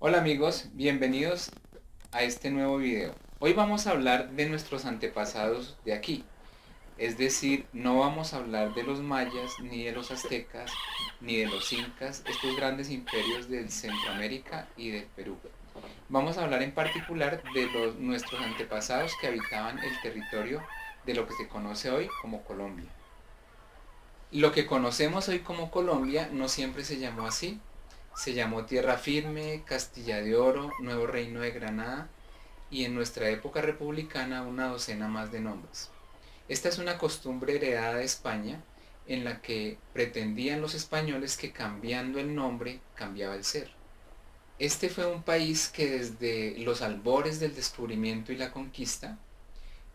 Hola amigos, bienvenidos a este nuevo video. Hoy vamos a hablar de nuestros antepasados de aquí. Es decir, no vamos a hablar de los mayas, ni de los aztecas, ni de los incas, estos grandes imperios de Centroamérica y del Perú. Vamos a hablar en particular de nuestros antepasados que habitaban el territorio de lo que se conoce hoy como Colombia. Lo que conocemos hoy como Colombia no siempre se llamó así. Se llamó Tierra Firme, Castilla de Oro, Nuevo Reino de Granada y en nuestra época republicana una docena más de nombres. Esta es una costumbre heredada de España en la que pretendían los españoles que cambiando el nombre cambiaba el ser. Este fue un país que desde los albores del descubrimiento y la conquista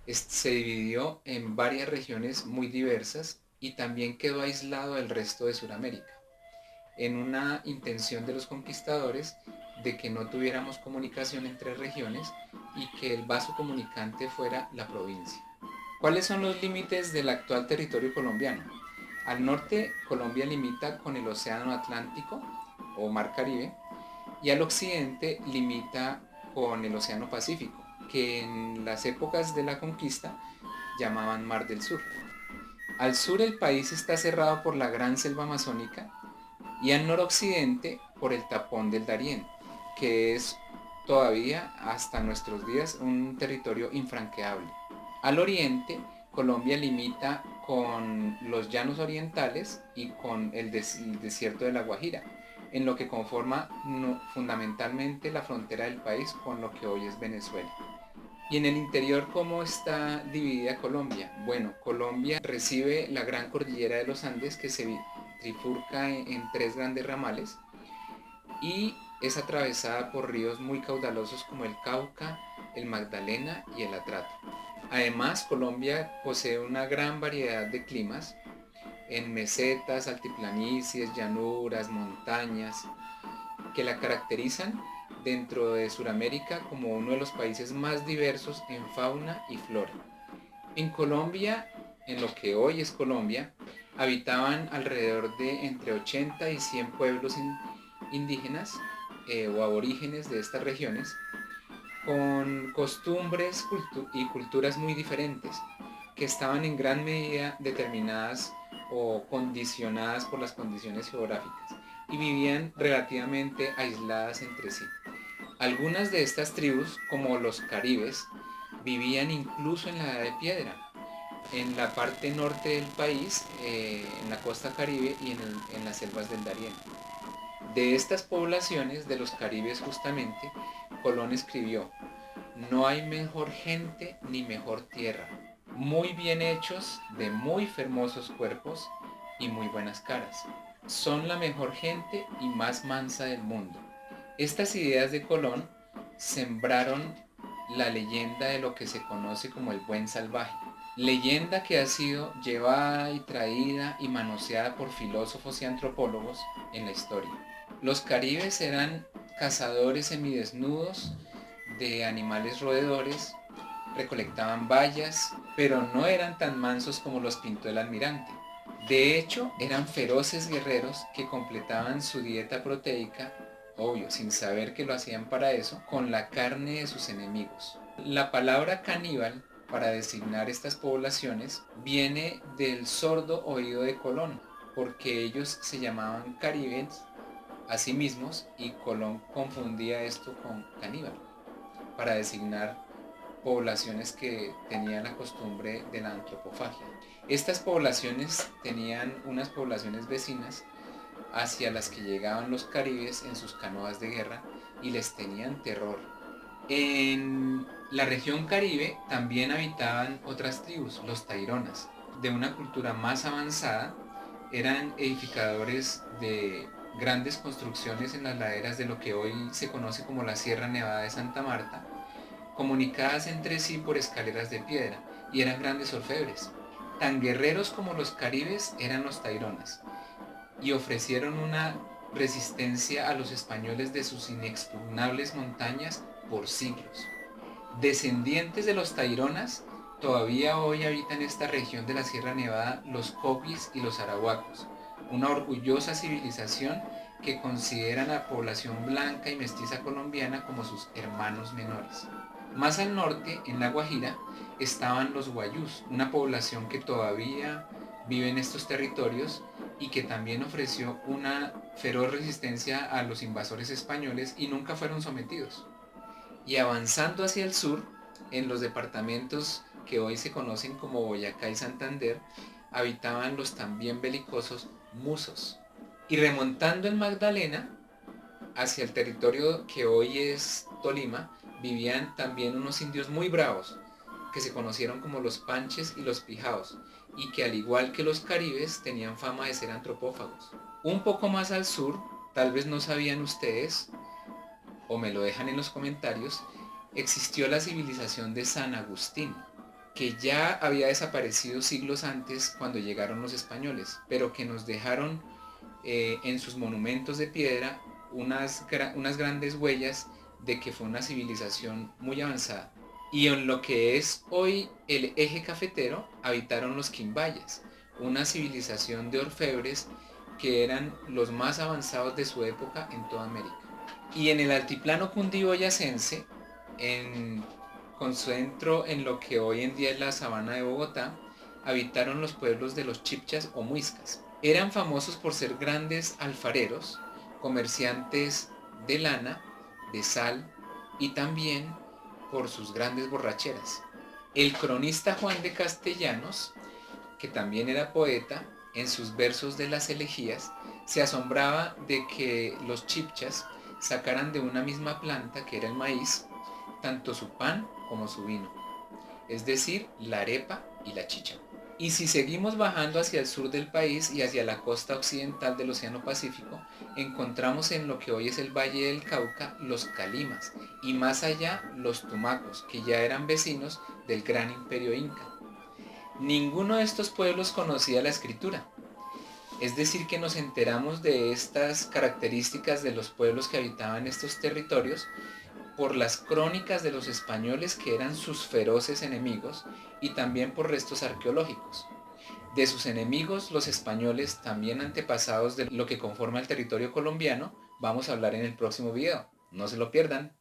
se dividió en varias regiones muy diversas y también quedó aislado del resto de Sudamérica, en una intención de los conquistadores de que no tuviéramos comunicación entre regiones y que el vaso comunicante fuera la provincia. ¿Cuáles son los límites del actual territorio colombiano? Al norte, Colombia limita con el Océano Atlántico o Mar Caribe, y al occidente limita con el Océano Pacífico, que en las épocas de la conquista llamaban Mar del Sur. Al sur el país está cerrado por la gran selva amazónica y al noroccidente por el tapón del Darién, que es todavía hasta nuestros días un territorio infranqueable. Al oriente, Colombia limita con los llanos orientales y con el desierto de la Guajira, en lo que conforma fundamentalmente la frontera del país con lo que hoy es Venezuela. Y en el interior, ¿cómo está dividida Colombia? Bueno, Colombia recibe la gran cordillera de los Andes que se trifurca en tres grandes ramales y es atravesada por ríos muy caudalosos como el Cauca, el Magdalena y el Atrato. Además, Colombia posee una gran variedad de climas en mesetas, altiplanicies, llanuras, montañas, que la caracterizan dentro de Sudamérica como uno de los países más diversos en fauna y flora. En Colombia, en lo que hoy es Colombia, habitaban alrededor de entre 80 y 100 pueblos indígenas o aborígenes de estas regiones, con costumbres y culturas muy diferentes, que estaban en gran medida determinadas o condicionadas por las condiciones geográficas y vivían relativamente aisladas entre sí. Algunas de estas tribus, como los caribes, vivían incluso en la Edad de Piedra, en la parte norte del país, en la costa caribe y en las selvas del Darién. De estas poblaciones, de los caribes justamente, Colón escribió: no hay mejor gente ni mejor tierra, muy bien hechos, de muy hermosos cuerpos y muy buenas caras. Son la mejor gente y más mansa del mundo. Estas ideas de Colón sembraron la leyenda de lo que se conoce como el buen salvaje, leyenda que ha sido llevada y traída y manoseada por filósofos y antropólogos en la historia. Los caribes eran cazadores semidesnudos de animales roedores, recolectaban bayas, pero no eran tan mansos como los pintó el almirante. De hecho, eran feroces guerreros que completaban su dieta proteica, obvio, sin saber que lo hacían para eso, con la carne de sus enemigos. La palabra caníbal para designar estas poblaciones viene del sordo oído de Colón, porque ellos se llamaban caribes a sí mismos y Colón confundía esto con caníbal para designar poblaciones que tenían la costumbre de la antropofagia. Estas poblaciones tenían unas poblaciones vecinas hacia las que llegaban los caribes en sus canoas de guerra y les tenían terror. En la región caribe también habitaban otras tribus, los taironas, de una cultura más avanzada. Eran edificadores de grandes construcciones en las laderas de lo que hoy se conoce como la Sierra Nevada de Santa Marta, comunicadas entre sí por escaleras de piedra, y eran grandes orfebres. Tan guerreros como los caribes eran los taironas, y ofrecieron una resistencia a los españoles de sus inexpugnables montañas por siglos. Descendientes de los taironas, todavía hoy habitan esta región de la Sierra Nevada los copis y los arahuacos, una orgullosa civilización que consideran a la población blanca y mestiza colombiana como sus hermanos menores. Más al norte, en La Guajira, estaban los guayús, una población que todavía vive en estos territorios y que también ofreció una feroz resistencia a los invasores españoles y nunca fueron sometidos. Y avanzando hacia el sur, en los departamentos que hoy se conocen como Boyacá y Santander, habitaban los también belicosos musos. Y remontando en Magdalena, hacia el territorio que hoy es Tolima, vivían también unos indios muy bravos, que se conocieron como los panches y los pijaos, y que al igual que los caribes tenían fama de ser antropófagos. Un poco más al sur, tal vez no sabían ustedes, o me lo dejan en los comentarios, existió la civilización de San Agustín, que ya había desaparecido siglos antes cuando llegaron los españoles, pero que nos dejaron en sus monumentos de piedra unas grandes huellas de que fue una civilización muy avanzada. Y en lo que es hoy el eje cafetero habitaron los quimbayas, una civilización de orfebres que eran los más avanzados de su época en toda América. Y en el altiplano cundiboyacense, con centro en lo que hoy en día es la sabana de Bogotá, habitaron los pueblos de los chipchas o muiscas. Eran famosos por ser grandes alfareros, comerciantes de lana, de sal y también por sus grandes borracheras. El cronista Juan de Castellanos, que también era poeta, en sus versos de las elegías, se asombraba de que los chipchas sacaran de una misma planta, que era el maíz, tanto su pan como su vino, es decir, la arepa y la chicha. Y si seguimos bajando hacia el sur del país y hacia la costa occidental del Océano Pacífico, encontramos en lo que hoy es el Valle del Cauca los calimas y más allá los tumacos, que ya eran vecinos del gran imperio inca. Ninguno de estos pueblos conocía la escritura, es decir que nos enteramos de estas características de los pueblos que habitaban estos territorios por las crónicas de los españoles, que eran sus feroces enemigos, y también por restos arqueológicos. De sus enemigos, los españoles, también antepasados de lo que conforma el territorio colombiano, vamos a hablar en el próximo video. No se lo pierdan.